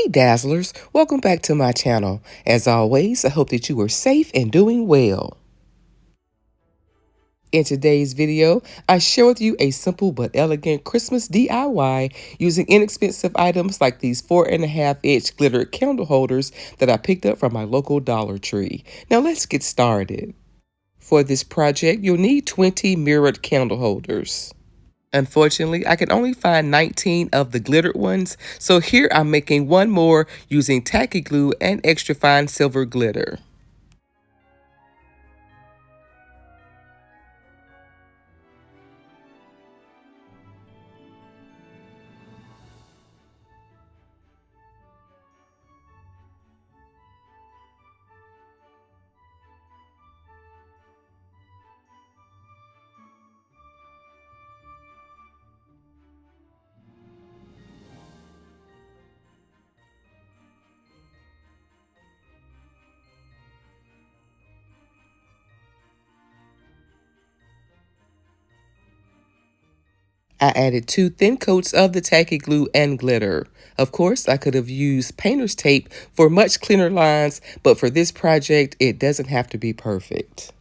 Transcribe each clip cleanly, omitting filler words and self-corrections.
Hey Dazzlers, welcome back to my channel. As always, I hope that you are safe and doing well. In today's video, I share with you a simple but elegant Christmas DIY using inexpensive items like these 4.5-inch glitter candle holders that I picked up from my local Dollar Tree. Now let's get started. For this project, you'll need 20 mirrored candle holders. Unfortunately, I can only find 19 of the glittered ones, so here I'm making one more using tacky glue and extra fine silver glitter. I added 2 thin coats of the tacky glue and glitter. Of course, I could have used painter's tape for much cleaner lines, but for this project, it doesn't have to be perfect.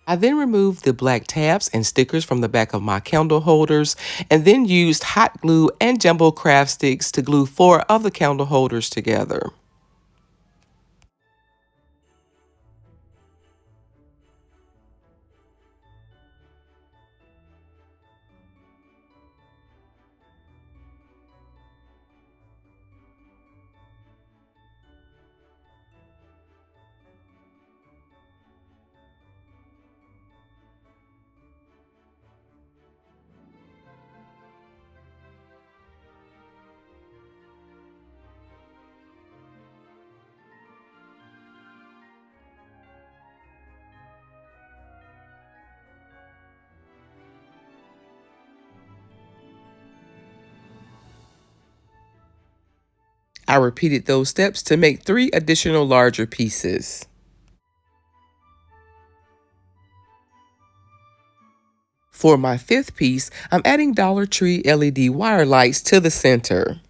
I then removed the black tabs and stickers from the back of my candle holders and then used hot glue and jumbo craft sticks to glue 4 of the candle holders together. I repeated those steps to make 3 additional larger pieces. For my 5th piece, I'm adding Dollar Tree LED wire lights to the center.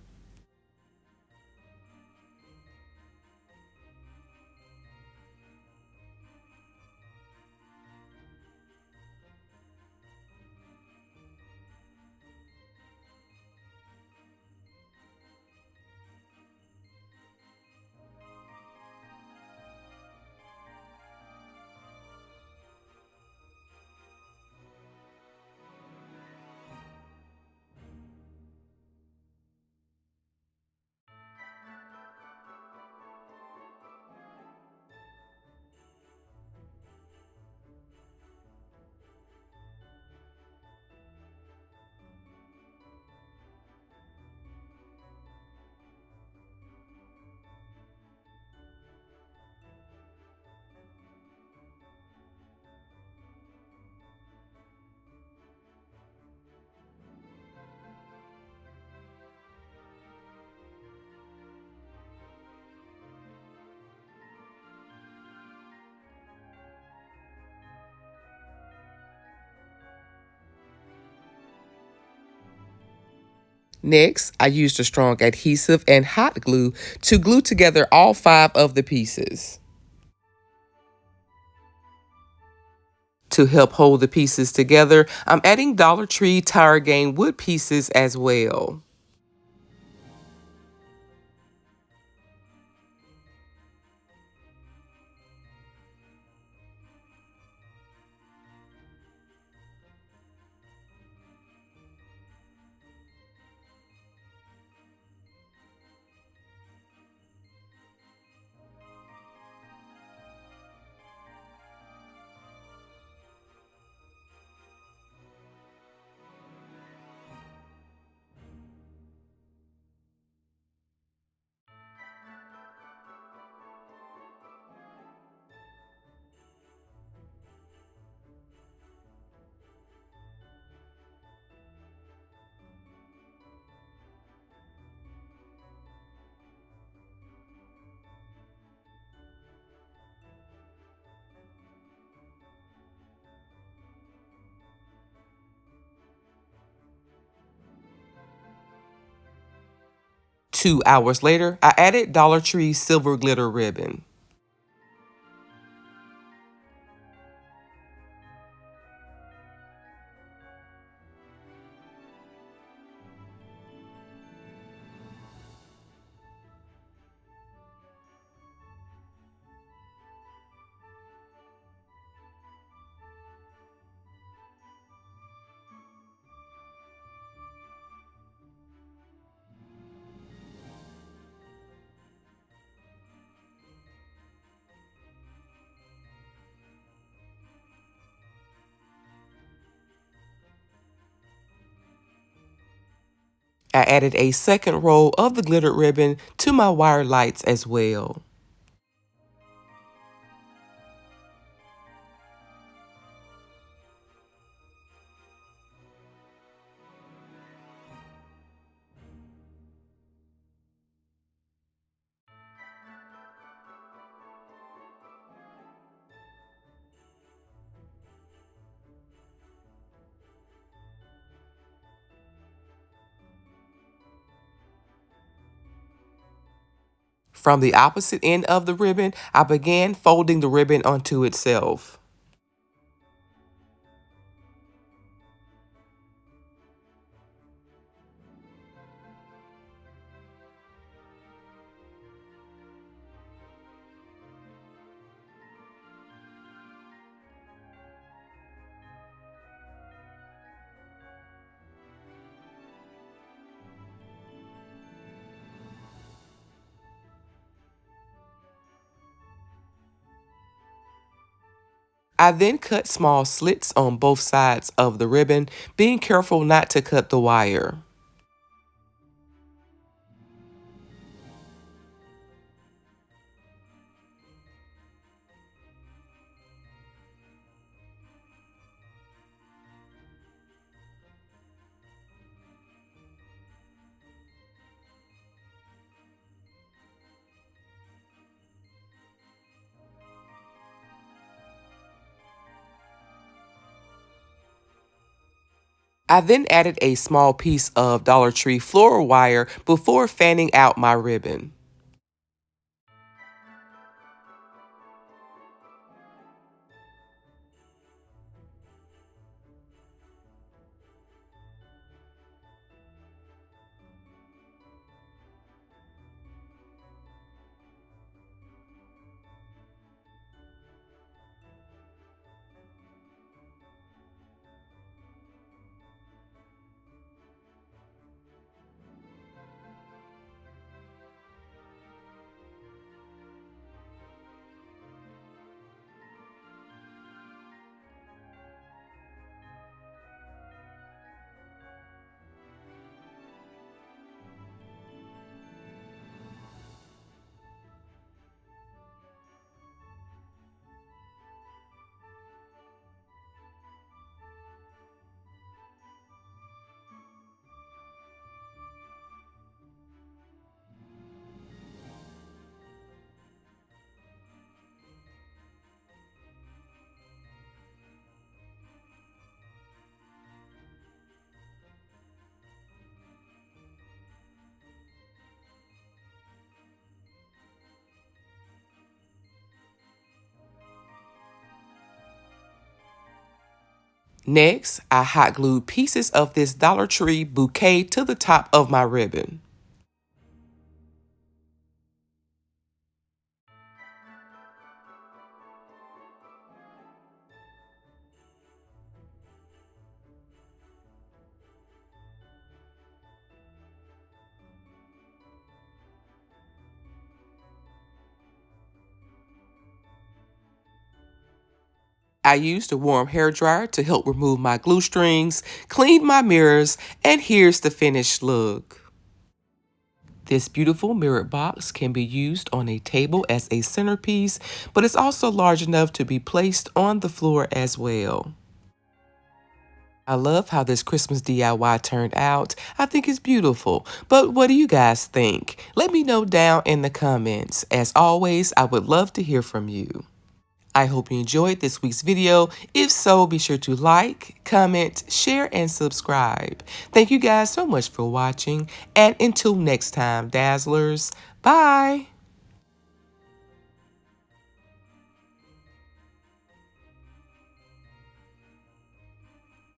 Next, I used a strong adhesive and hot glue to glue together all 5 of the pieces. To help hold the pieces together, I'm adding Dollar Tree Tire Game wood pieces as well. 2 hours later, I added Dollar Tree silver glitter ribbon. I added a second roll of the glittered ribbon to my wire lights as well. From the opposite end of the ribbon, I began folding the ribbon onto itself. I then cut small slits on both sides of the ribbon, being careful not to cut the wire. I then added a small piece of Dollar Tree floral wire before fanning out my ribbon. Next, I hot glued pieces of this Dollar Tree bouquet to the top of my ribbon. I used a warm hair dryer to help remove my glue strings, cleaned my mirrors, and here's the finished look. This beautiful mirrored box can be used on a table as a centerpiece, but it's also large enough to be placed on the floor as well. I love how this Christmas DIY turned out. I think it's beautiful. But what do you guys think? Let me know down in the comments. As always, I would love to hear from you. I hope you enjoyed this week's video. If so, be sure to like, comment, share, and subscribe. Thank you guys so much for watching. And until next time, Dazzlers, bye.